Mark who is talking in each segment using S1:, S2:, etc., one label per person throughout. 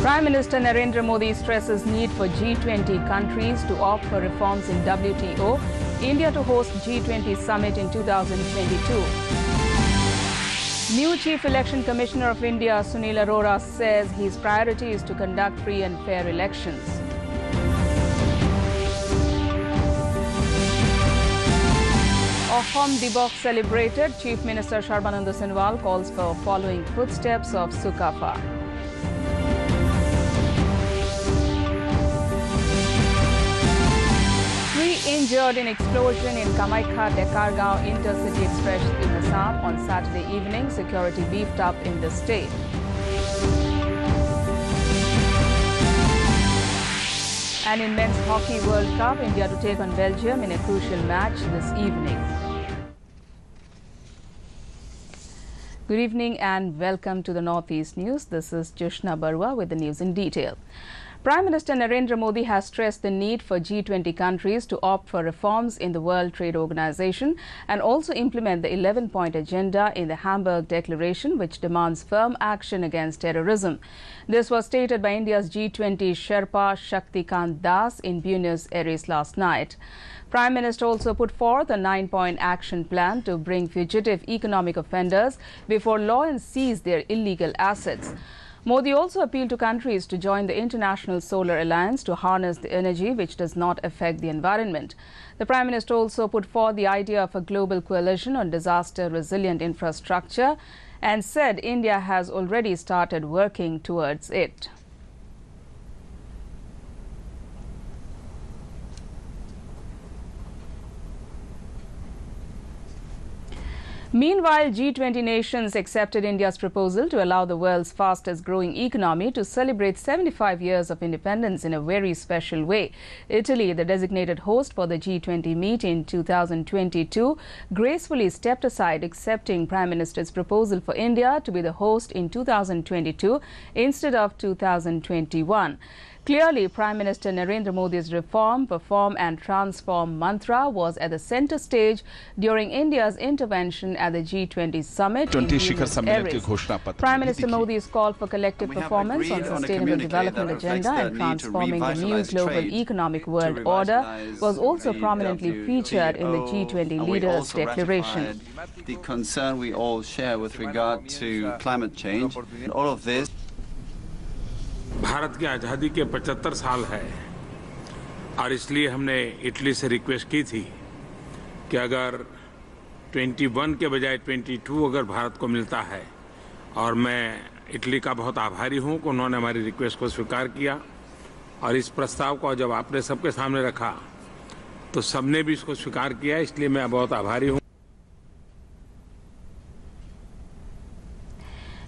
S1: Prime Minister Narendra Modi stresses need for G20 countries to opt for reforms in WTO, India to host G20 summit in 2022. New Chief Election Commissioner of India, Sunil Arora, says his priority is to conduct free and fair elections. Ahom Dibok celebrated. Chief Minister Sarbananda Sonowal calls for following footsteps of Sukapha. 3 injured in explosion in Kamaikha-Dekargaon intercity express in Assam on Saturday evening. Security beefed up in the state. And in Men's Hockey World Cup, India to take on Belgium in a crucial match this evening. Good evening and welcome to the Northeast News. This is Jushna Barua with the news in detail. Prime Minister Narendra Modi has stressed the need for G20 countries to opt for reforms in the World Trade Organization and also implement the 11-point agenda in the Hamburg Declaration, which demands firm action against terrorism. This was stated by India's G20 Sherpa Shaktikant Das in Buenos Aires last night. Prime Minister also put forth a 9-point action plan to bring fugitive economic offenders before law and seize their illegal assets. Modi also appealed to countries to join the International Solar Alliance to harness the energy which does not affect the environment. The Prime Minister also put forth the idea of a global coalition on disaster-resilient infrastructure and said India has already started working towards it. Meanwhile, G20 nations accepted India's proposal to allow the world's fastest growing economy to celebrate 75 years of independence in a very special way. Italy, the designated host for the G20 meet in 2022, gracefully stepped aside, accepting Prime Minister's proposal for India to be the host in 2022 instead of 2021. Clearly, Prime Minister Narendra Modi's reform, perform and transform mantra was at the center stage during India's intervention at the G20 summit in Buenos Aires. Prime Minister Modi's call for collective performance on sustainable development agenda and transforming the new global economic world order was also prominently featured in the G20 leaders' declaration.
S2: The concern we all share with regard to climate change, all of this.
S3: Bharat की आज़ादी के 75 साल है और इसलिए हमने Italy से request की थी कि अगर 21 के बजाय 22 अगर भारत को मिलता है, और मैं इटली का बहुत आभारी हूं कि उन्होंने हमारी रिक्वेस्ट को स्वीकार किया और इस प्रस्ताव को जब आपने सबके सामने रखा तो सबने भी इसको स्वीकार किया, इसलिए मैं बहुत आभारी हूं।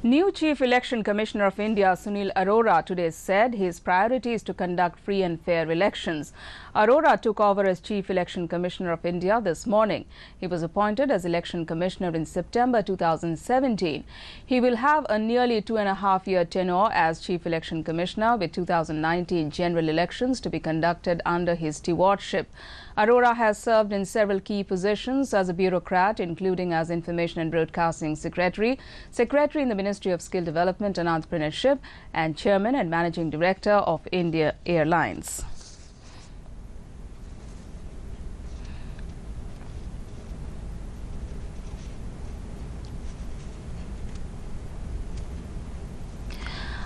S1: New Chief Election Commissioner of India, Sunil Arora, today said his priority is to conduct free and fair elections. Arora took over as Chief Election Commissioner of India this morning. He was appointed as Election Commissioner in September 2017. He will have a nearly 2.5-year tenure as Chief Election Commissioner, with 2019 general elections to be conducted under his stewardship. Arora has served in several key positions as a bureaucrat, including as Information and Broadcasting Secretary, Secretary in the Ministry of Skill Development and Entrepreneurship, and Chairman and Managing Director of India Airlines.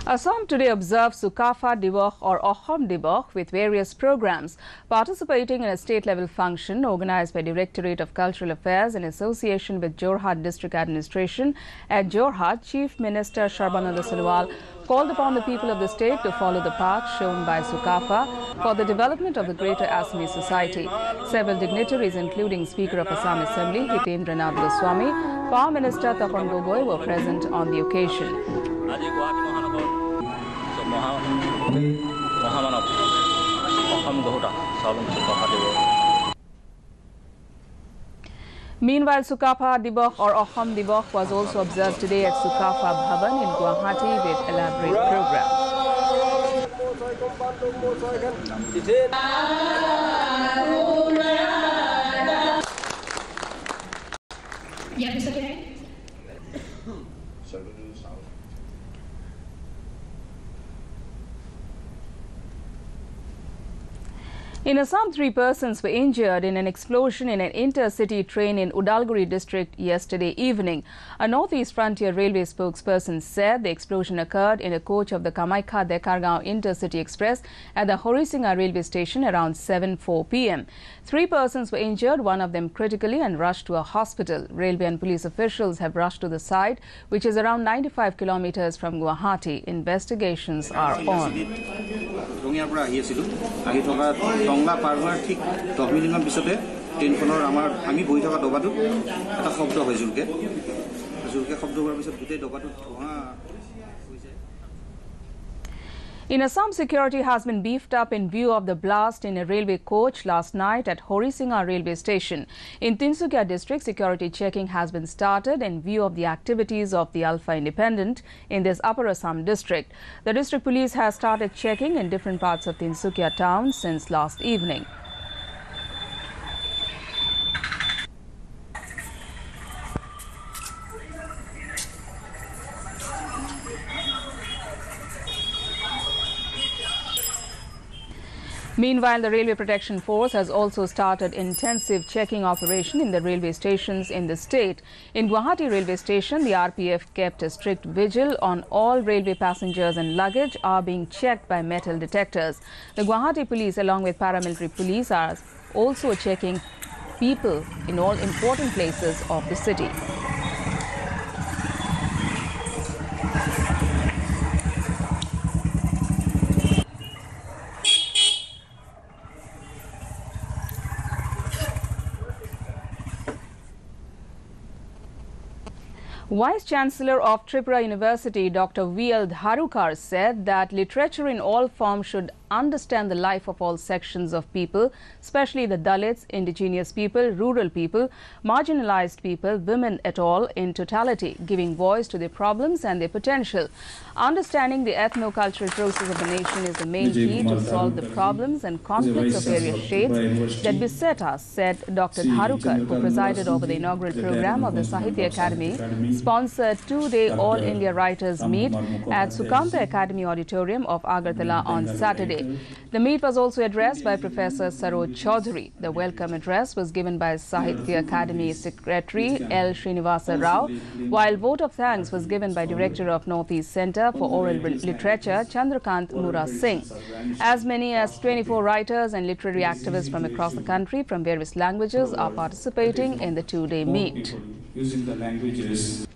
S1: Assam today observes Sukapha Dibok or Ahom Dibok with various programs. Participating in a state-level function organized by Directorate of Cultural Affairs in association with Jorhat District Administration at Jorhat, Chief Minister Sarbananda Sonowal called upon the people of the state to follow the path shown by Sukapha for the development of the greater Assamese society. Several dignitaries, including Speaker of Assam Assembly Hitendra Nath Goswami, Power Minister Tapan Gogoi, were present on the occasion. Meanwhile, Sukapha Dibok or Ahom Dibok was also observed today at Sukapha Bhavan in Guwahati with elaborate program. In Assam, 3 persons were injured in an explosion in an intercity train in Udalguri district yesterday evening. A Northeast Frontier Railway spokesperson said the explosion occurred in a coach of the Kamaikha-Dekargaon Intercity Express at the Horisinga railway station around 7:04 p.m. 3 persons were injured, one of them critically, and rushed to a hospital. Railway and police officials have rushed to the site, which is around 95 kilometers from Guwahati. Investigations are on.
S4: Tangla পাৰ হোৱাৰ ঠিক 10 মিনিটমান পিছতে ট্ৰেইনখনৰ আমি বহি থকা ডবাটোত এটা শব্দ হয় জুলকে শব্দ হোৱাৰ পিছত গোটেই ডবাটোত ধোঁৱা হৈ যায়।
S1: In Assam, security has been beefed up in view of the blast in a railway coach last night at Horisinga railway station. In Tinsukia district, security checking has been started in view of the activities of the Alpha Independent in this Upper Assam district. The district police has started checking in different parts of Tinsukia town since last evening. Meanwhile, the Railway Protection Force has also started intensive checking operation in the railway stations in the state. In Guwahati railway station, the RPF kept a strict vigil on all railway passengers and luggage are being checked by metal detectors. The Guwahati police, along with paramilitary police, are also checking people in all important places of the city. Vice-Chancellor of Tripura University, Dr. V.L. Dharukar, said that literature in all forms should understand the life of all sections of people, especially the Dalits, indigenous people, rural people, marginalized people, women at all, in totality, giving voice to their problems and their potential. Understanding the ethno-cultural process of the nation is the main key to solve the problems and conflicts of various shades that beset us, said Dr. Dharukar, who presided over the inaugural program of the Sahitya Academy, sponsored 2-day All India Writers Meet at Sukanta Academy Auditorium of Agartala on Saturday. The meet was also addressed by Professor Saroj Chaudhary. The welcome address was given by Sahitya Academy Secretary L. Srinivasa Rao, while vote of thanks was given by Director of Northeast Centre for Oral Literature, Chandrakant Mura Singh. As many as 24 writers and literary activists from across the country from various languages are participating in the 2-day meet.
S5: Using the languages.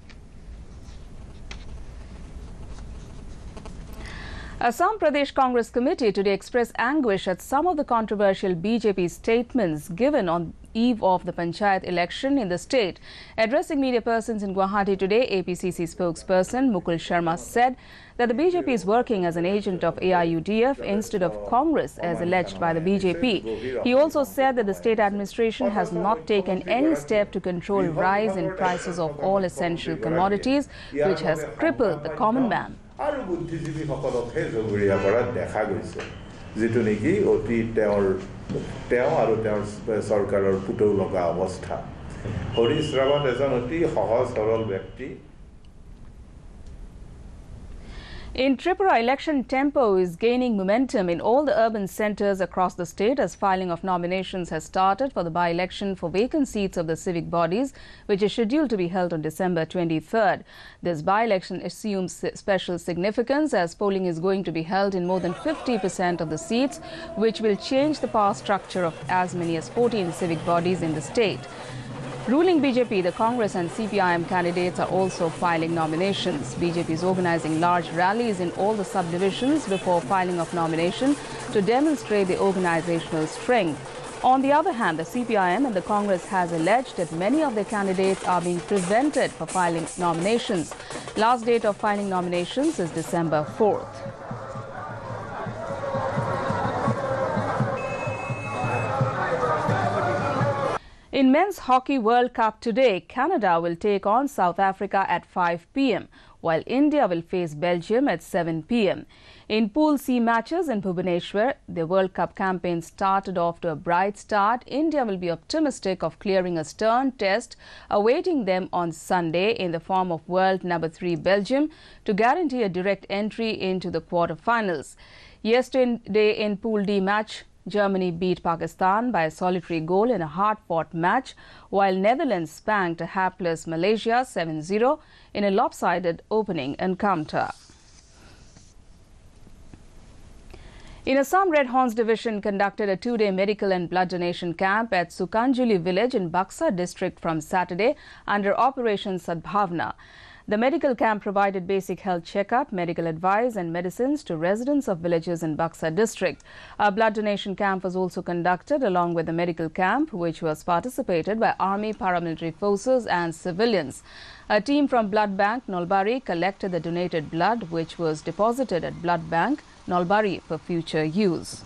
S1: Assam Pradesh Congress Committee today expressed anguish at some of the controversial BJP statements given on eve of the Panchayat election in the state. Addressing media persons in Guwahati today, APCC spokesperson Mukul Sharma said that the BJP is working as an agent of AIUDF instead of Congress as alleged by the BJP. He also said that the state administration has not taken any step to control rise in prices of all essential commodities, which has crippled the common man.
S6: আৰু বুদ্ধিজীৱীসকলকহে জগৰীয়া কৰাত দেখা গৈছে যেটো নেকি অতি তেওঁৰ আৰু তেওঁৰ চৰকাৰৰ পুতৌ লগা অৱস্থা হৰিশ ৰাৱত এজন অতি সহজ সৰল ব্যক্তি
S1: In Tripura, election tempo is gaining momentum in all the urban centres across the state as filing of nominations has started for the by-election for vacant seats of the civic bodies, which is scheduled to be held on December 23rd. This by-election assumes special significance as polling is going to be held in more than 50% of the seats, which will change the power structure of as many as 14 civic bodies in the state. Ruling BJP, the Congress and CPIM candidates are also filing nominations. BJP is organizing large rallies in all the subdivisions before filing of nomination to demonstrate the organizational strength. On the other hand, the CPIM and the Congress has alleged that many of their candidates are being prevented for filing nominations. Last date of filing nominations is December 4th. In Men's Hockey World Cup today, Canada will take on South Africa at 5 p.m., while India will face Belgium at 7 p.m. In Pool C matches in Bhubaneswar, the World Cup campaign started off to a bright start. India will be optimistic of clearing a stern test awaiting them on Sunday in the form of world number 3 Belgium to guarantee a direct entry into the quarter-finals. Yesterday in Pool D match, Germany beat Pakistan by a solitary goal in a hard-fought match, while Netherlands spanked a hapless Malaysia 7-0 in a lopsided opening encounter. In Assam, Red Horns Division conducted a two-day medical and blood donation camp at Sukanjuli village in Buxa district from Saturday under Operation Sadbhavna. The medical camp provided basic health checkup, medical advice and medicines to residents of villages in Buxa district. A blood donation camp was also conducted along with the medical camp, which was participated by army, paramilitary forces and civilians. A team from Blood Bank Nolbari collected the donated blood, which was deposited at Blood Bank Nolbari for future use.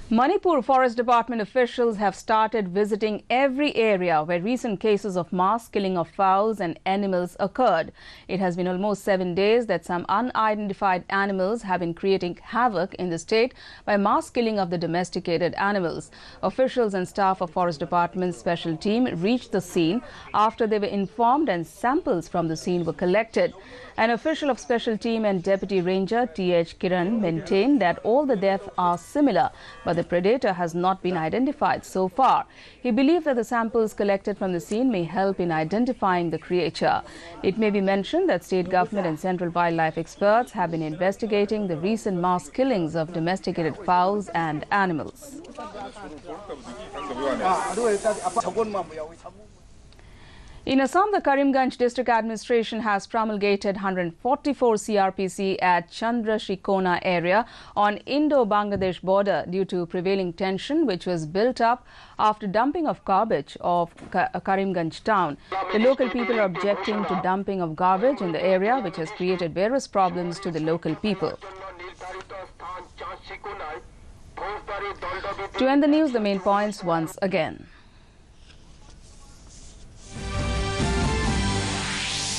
S1: Manipur Forest Department officials have started visiting every area where recent cases of mass killing of fowls and animals occurred. It has been almost 7 days that some unidentified animals have been creating havoc in the state by mass killing of the domesticated animals. Officials and staff of Forest Department's special team reached the scene after they were informed and samples from the scene were collected. An official of special team and Deputy Ranger T.H. Kiran maintained that all the deaths are similar, but the predator has not been identified so far. He believed that the samples collected from the scene may help in identifying the creature. It may be mentioned that state government and central wildlife experts have been investigating the recent mass killings of domesticated fowls and animals. In Assam, the Karimganj District Administration has promulgated 144 CRPC at Chandrashikona area on Indo-Bangladesh border due to prevailing tension which was built up after dumping of garbage of Karimganj town. The local people are objecting to dumping of garbage in the area, which has created various problems to the local people. To end the news, the main points once again.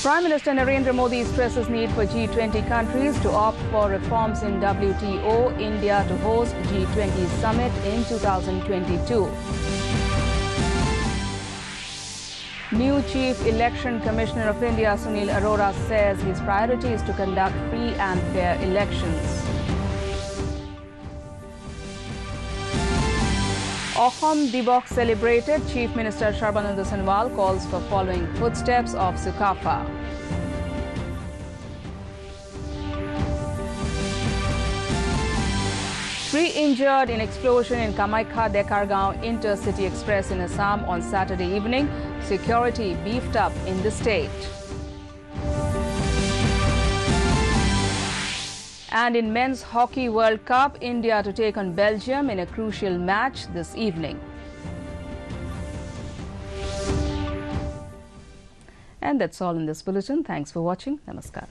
S1: Prime Minister Narendra Modi stresses need for G20 countries to opt for reforms in WTO, India to host G20 summit in 2022. New Chief Election Commissioner of India Sunil Arora says his priority is to conduct free and fair elections. Ahom Dibok celebrated. Chief Minister Sarbananda Sonowal calls for following footsteps of Sukhafa. 3 injured in explosion in Kamaikha-Dekargaon Intercity Express in Assam on Saturday evening. Security beefed up in the state. And in Men's Hockey World Cup, India to take on Belgium in a crucial match this evening. And that's all in this bulletin. Thanks for watching. Namaskar.